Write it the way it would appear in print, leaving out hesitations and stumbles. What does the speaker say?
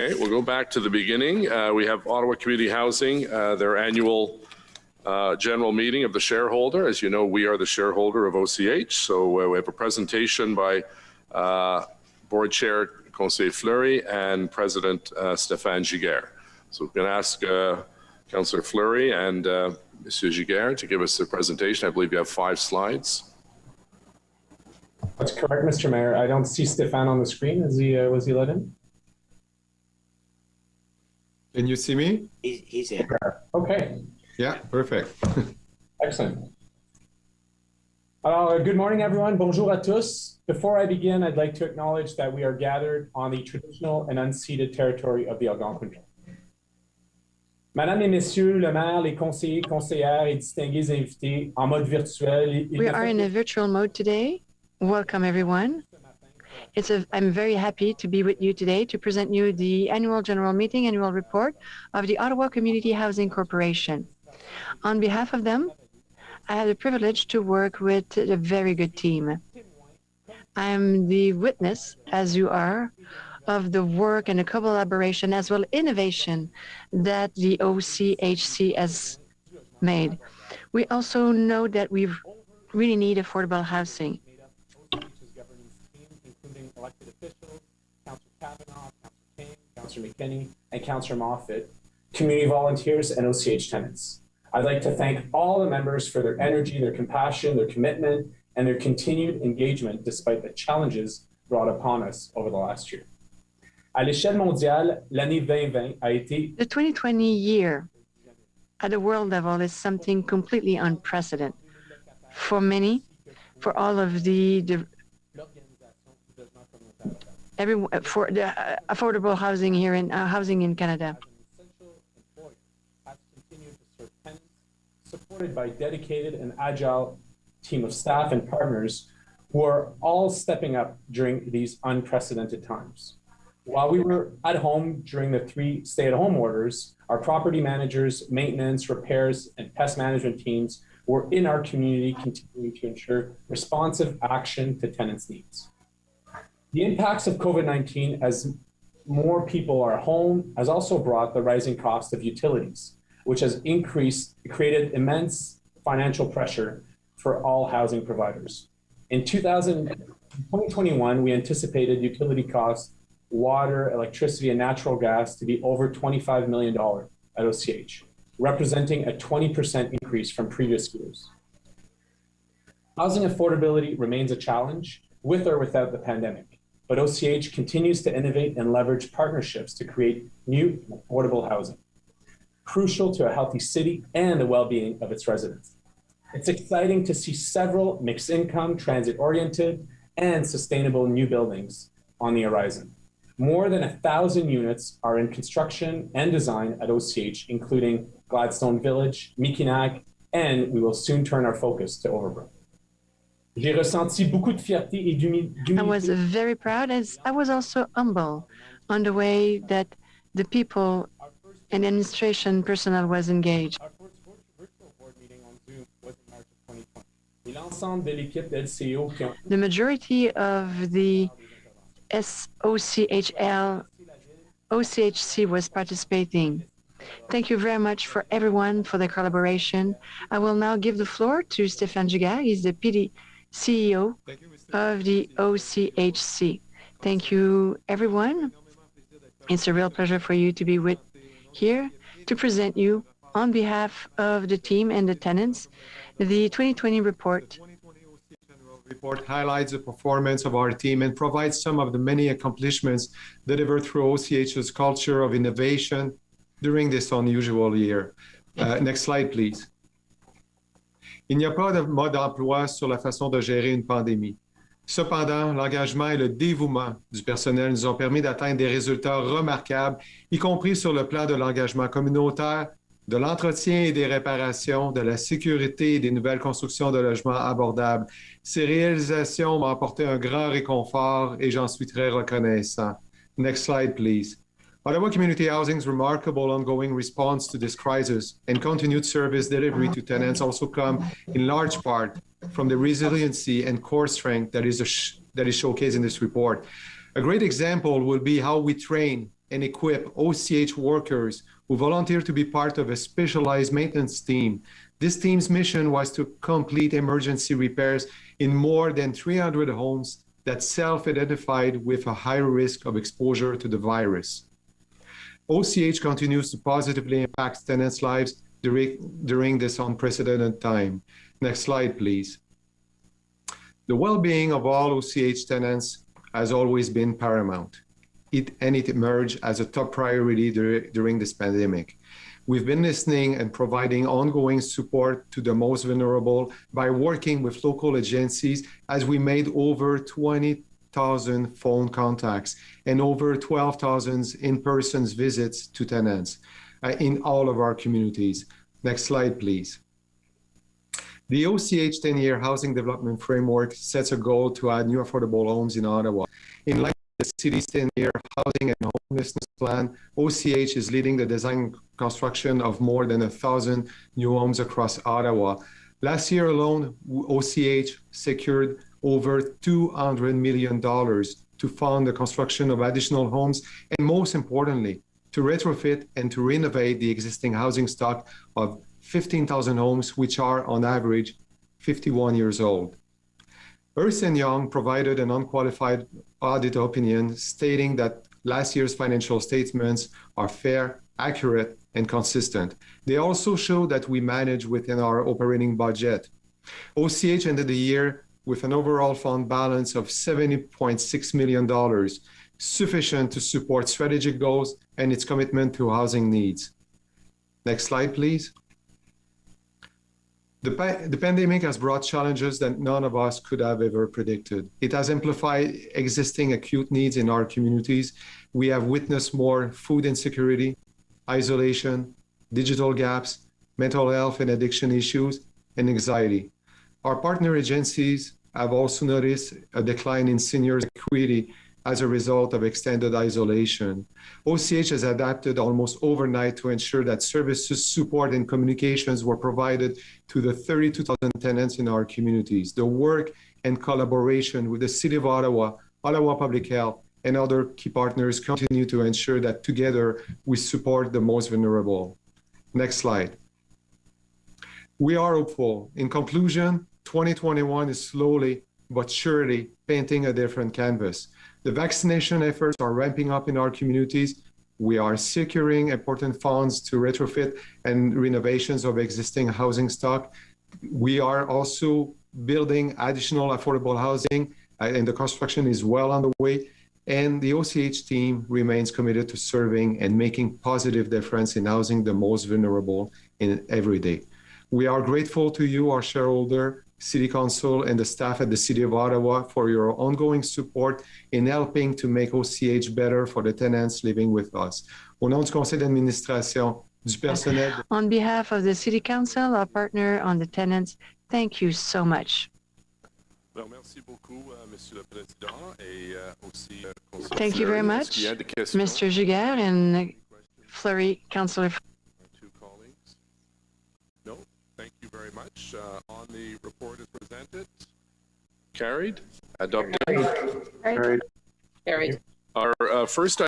Okay, we'll go back to the beginning. We have Ottawa Community Housing, their annual general meeting of the shareholder. As you know, we are the shareholder of OCH, so we have a presentation by Board Chair Conseil Fleury and President Stéphane Giguère. So we're going to ask Councillor Fleury and Monsieur Giguère to give us the presentation. I believe you have 5 slides. That's correct, Mr. Mayor. I don't see Stéphane on the screen. Was he let in? Can you see me? He's in. Okay. Yeah, perfect. Excellent. Good morning, everyone. Bonjour à tous. Before I begin, I'd like to acknowledge that we are gathered on the traditional and unceded territory of the Algonquin. Madame et Messieurs, le maire, les conseillers, conseillères et distingués invités en mode virtuel. We are in a virtual mode today. Welcome, everyone. I'm very happy to be with you today to present you the annual general meeting, annual report of the Ottawa Community Housing Corporation. On behalf of them, I have the privilege to work with a very good team. I'm the witness, as you are, of the work and the collaboration as well innovation that the OCHC has made. We also know that we really need affordable housing. Including elected officials, Councillor Kavanaugh, Councillor King, Councillor McKinney, and Councillor Moffat, community volunteers, and OCH tenants. I'd like to thank all the members for their energy, their compassion, their commitment, and their continued engagement despite the challenges brought upon us over the last year. À l'échelle mondiale, l'année 2020 a été... The 2020 year at the world level is something completely unprecedented. For many, for all of for the affordable housing here in housing in Canada. Supported by dedicated and agile team of staff and partners who are all stepping up during these unprecedented times. While we were at home during the 3 stay-at-home orders, our property managers, maintenance, repairs, and pest management teams were in our community continuing to ensure responsive action to tenants' needs. The impacts of COVID-19 as more people are home has also brought the rising cost of utilities, which has created immense financial pressure for all housing providers. In 2021, we anticipated utility costs, water, electricity, and natural gas to be over $25 million at OCH, representing a 20% increase from previous years. Housing affordability remains a challenge, with or without the pandemic. But OCH continues to innovate and leverage partnerships to create new affordable housing, crucial to a healthy city and the well-being of its residents. It's exciting to see several mixed-income, transit-oriented, and sustainable new buildings on the horizon. More than 1,000 units are in construction and design at OCH, including Gladstone Village, Mikinak, and we will soon turn our focus to Overbrook. J'ai ressenti beaucoup de fierté et d'humilité. I was very proud, as I was also humble on the way that the people and administration personnel was engaged. Our first virtual board meeting on Zoom was in March of 2020. Et l'ensemble de l'équipe de LCO qui ont... The majority of the OCHC was participating. Thank you very much for everyone for the collaboration. I will now give the floor to Stéphane Giguère. He's the CEO of the OCHC. Thank you, everyone. It's a real pleasure for you to be here to present you on behalf of the team and the tenants, the 2020 report. The 2020 OCH annual report highlights the performance of our team and provides some of the many accomplishments delivered through OCH's culture of innovation during this unusual year. Next slide, please. Il n'y a pas de mode d'emploi sur la façon de gérer une pandémie. Cependant, l'engagement et le dévouement du personnel nous ont permis d'atteindre des résultats remarquables, y compris sur le plan de l'engagement communautaire, de l'entretien et des réparations, de la sécurité et des nouvelles constructions de logements abordables. Ces réalisations m'ont apporté un grand réconfort et j'en suis très reconnaissant. Next slide, please. Ottawa Community Housing's remarkable ongoing response to this crisis and continued service delivery to tenants also come in large part from the resiliency and core strength that is showcased in this report. A great example will be how we train and equip OCH workers who volunteered to be part of a specialized maintenance team. This team's mission was to complete emergency repairs in more than 300 homes that self-identified with a high risk of exposure to the virus. OCH continues to positively impact tenants' lives during this unprecedented time. Next slide, please. The well-being of all OCH tenants has always been paramount. It emerged as a top priority during this pandemic. We've been listening and providing ongoing support to the most vulnerable by working with local agencies as we made over 20,000 phone contacts and over 12,000 in-person visits to tenants in all of our communities. Next slide, please. The OCH 10-year housing development framework sets a goal to add new affordable homes in Ottawa. In line with the city's 10-year housing and homelessness plan, OCH is leading the design and construction of more than 1,000 new homes across Ottawa. Last year alone, OCH secured over $200 million to fund the construction of additional homes, and most importantly, to retrofit and to renovate the existing housing stock of 15,000 homes, which are on average 51 years old. Ernst & Young provided an unqualified audit opinion stating that last year's financial statements are fair, accurate, and consistent. They also show that we manage within our operating budget. OCH ended the year with an overall fund balance of $70.6 million, sufficient to support strategic goals and its commitment to housing needs. Next slide, please. The pandemic has brought challenges that none of us could have ever predicted. It has amplified existing acute needs in our communities. We have witnessed more food insecurity, isolation, digital gaps, mental health and addiction issues, and anxiety. Our partner agencies have also noticed a decline in seniors' acuity as a result of extended isolation. OCH has adapted almost overnight to ensure that services, support, and communications were provided to the 32,000 tenants in our communities. The work and collaboration with the City of Ottawa, Ottawa Public Health, and other key partners continue to ensure that together we support the most vulnerable. Next slide. We are hopeful. In conclusion, 2021 is slowly but surely painting a different canvas. The vaccination efforts are ramping up in our communities. We are securing important funds to retrofit and renovations of existing housing stock. We are also building additional affordable housing, and the construction is well underway. And the OCH team remains committed to serving and making positive difference in housing the most vulnerable in every day. We are grateful to you, our shareholder, City Council, and the staff at the City of Ottawa for your ongoing support in helping to make OCH better for the tenants living with us. Au nom du Conseil d'administration, du personnel. On behalf of the City Council, our partner on the tenants, thank you so much. Thank you very much, Mr. Giguère and Fleury, Councillor. Thank you very much. On the report is presented. Carried. Adopted. Carried. Our first